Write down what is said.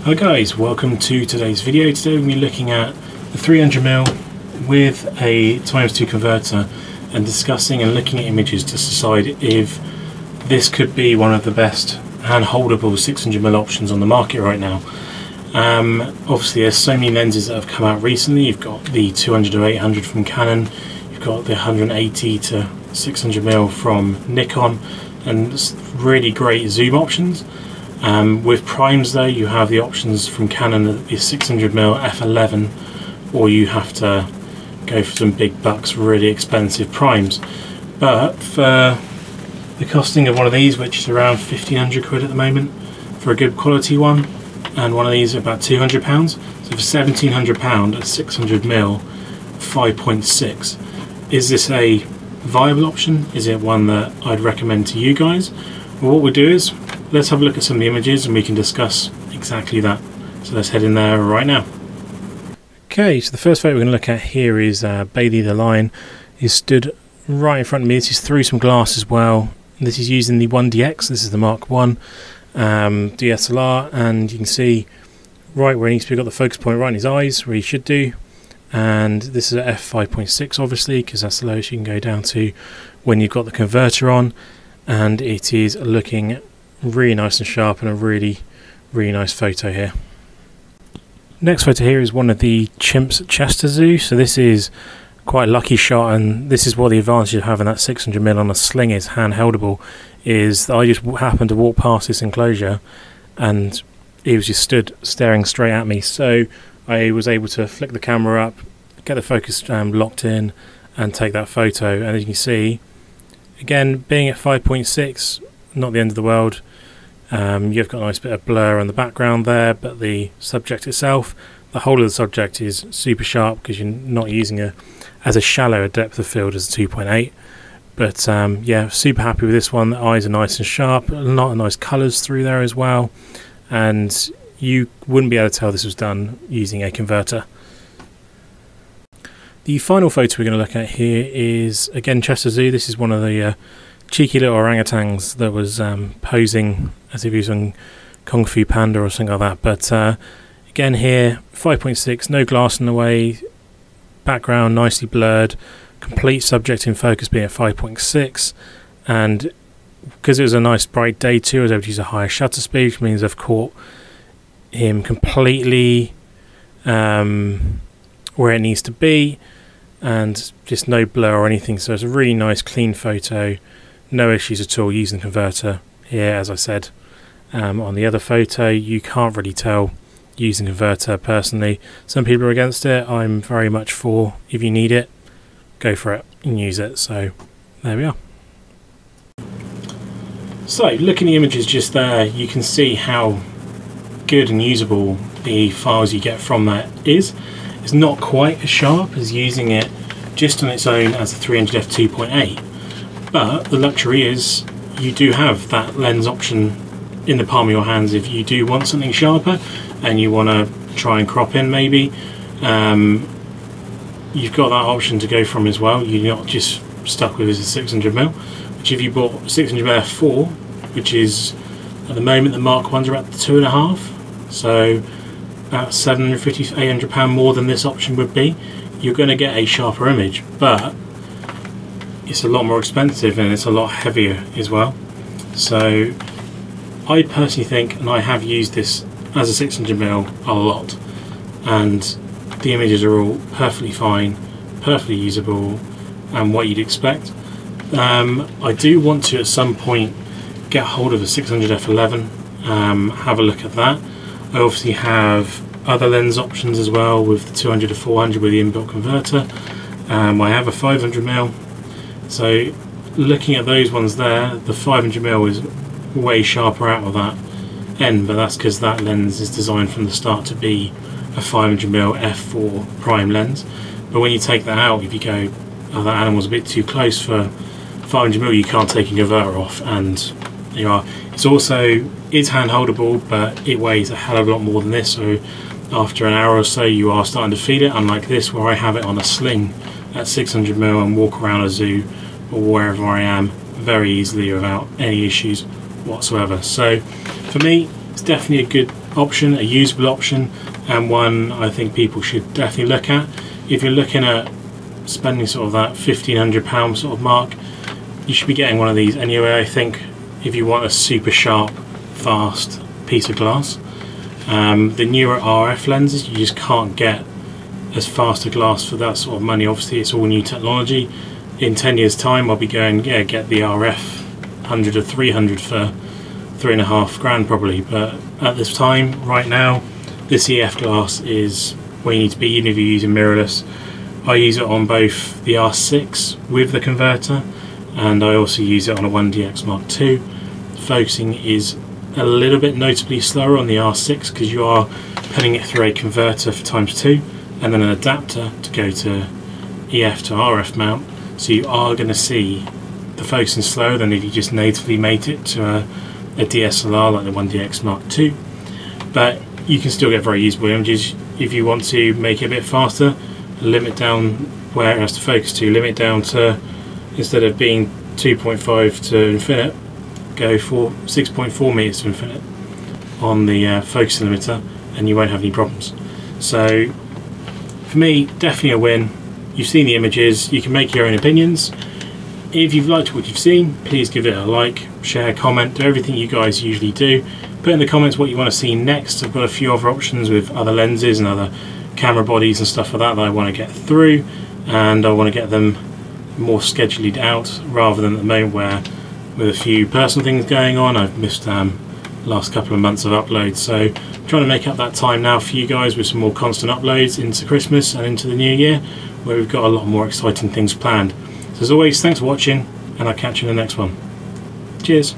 Hi guys, welcome to today's video. Today we're going to be looking at the 300mm with a 2x2 converter and discussing and looking at images to decide if this could be one of the best hand-holdable 600mm options on the market right now. Obviously there's so many lenses that have come out recently. You've got the 200-800 from Canon, you've got the 180 to 600mm from Nikon, and really great zoom options. With primes though, you have the options from Canon that is 600mm f11, or you have to go for some big bucks, really expensive primes. But for the costing of one of these, which is around 1500 quid at the moment for a good quality one, and one of these about £200, so for £1700 at 600mm 5.6, is this a viable option? Is it one that I'd recommend to you guys? Well, what we'll do is let's have a look at some of the images and we can discuss exactly that. So let's head in there right now. Okay, so the first photo we're going to look at here is Bailey the Lion. He's stood right in front of me. This is through some glass as well. This is using the 1DX. This is the Mark 1 DSLR, and you can see right where he needs to be, got the focus point right in his eyes, where he should do. And this is at f5.6 obviously, because that's the lowest you can go down to when you've got the converter on, and it is looking really nice and sharp and a really nice photo here. Next photo here is one of the Chimps Chester Zoo. So this is quite a lucky shot, and this is what the advantage of having that 600mm on a sling is handholdable, is that I just happened to walk past this enclosure and he was just stood staring straight at me, so I was able to flick the camera up, get the focus locked in and take that photo. And as you can see, again, being at 5.6, not the end of the world. You've got a nice bit of blur on the background there, but the subject itself, the whole of the subject is super sharp because you're not using as shallow a depth of field as a 2.8. But yeah, super happy with this one. The eyes are nice and sharp, a lot of nice colours through there as well, and you wouldn't be able to tell this was done using a converter. The final photo we're going to look at here is again Chester Zoo. This is one of the cheeky little orangutans that was posing as if he was on Kung Fu Panda or something like that. But again here, 5.6, no glass in the way, background nicely blurred, complete subject in focus being at 5.6, and because it was a nice bright day too, I was able to use a higher shutter speed, which means I've caught him completely where it needs to be, and just no blur or anything. So it's a really nice clean photo, no issues at all using the converter here. As I said on the other photo, you can't really tell using converter personally. Some people are against it. I'm very much for, if you need it, go for it and use it. So there we are. So looking at the images just there, you can see how good and usable the files you get from that is. It's not quite as sharp as using it just on its own as a 300 f2.8, but the luxury is you do have that lens option in the palm of your hands if you do want something sharper and you want to try and crop in maybe. You've got that option to go from as well. You're not just stuck with this 600mm, which if you bought 600mm f4, which is at the moment the Mark 1s are at 2.5, so about £750 to £800 more than this option would be, you're going to get a sharper image, but it's a lot more expensive and it's a lot heavier as well. So I personally think, and I have used this as a 600mm a lot, and the images are all perfectly fine, perfectly usable, and what you'd expect. I do want to at some point get hold of a 600 f11, have a look at that. I obviously have other lens options as well with the 200 to 400 with the inbuilt converter. I have a 500mm, so looking at those ones there, the 500mm is way sharper out of that end, but that's because that lens is designed from the start to be a 500mm f4 prime lens. But when you take that out, if you go, oh, that animal's a bit too close for 500mm, you can't take a converter off, and you are. It's also is hand holdable, but it weighs a hell of a lot more than this, so after an hour or so you are starting to feel it, unlike this where I have it on a sling at 600mm and walk around a zoo or wherever I am very easily without any issues whatsoever. So for me, it's definitely a good option, a usable option, and one I think people should definitely look at. If you're looking at spending sort of that £1,500 sort of mark, you should be getting one of these anyway, I think, if you want a super sharp, fast piece of glass. The newer RF lenses, you just can't get as fast a glass for that sort of money. Obviously it's all new technology. In 10 years time I'll be going, yeah, get the RF 100 or 300 for £3,500 probably, but at this time, right now, this EF glass is where you need to be, even if you're using mirrorless. I use it on both the R6 with the converter, and I also use it on a 1DX Mark II. Focusing is a little bit notably slower on the R6 because you are putting it through a converter for ×2 and then an adapter to go to EF to RF mount, so you are going to see the focusing slower than if you just natively mate it to a DSLR like the 1DX Mark II. But you can still get very usable images. If you want to make it a bit faster, limit down where it has to focus to, limit down to, instead of being 2.5 to infinite, go for 6.4 meters to infinite on the focus limiter, and you won't have any problems. So for me, definitely a win. You've seen the images, you can make your own opinions. If you've liked what you've seen, please give it a like, share, comment, do everything you guys usually do. Put in the comments what you want to see next. I've got a few other options with other lenses and other camera bodies and stuff like that I want to get through, and I want to get them more scheduled out rather than at the moment where, with a few personal things going on, I've missed last couple of months of uploads. So I'm trying to make up that time now for you guys with some more constant uploads into Christmas and into the new year, where we've got a lot more exciting things planned. So as always, thanks for watching, and I'll catch you in the next one. Cheers.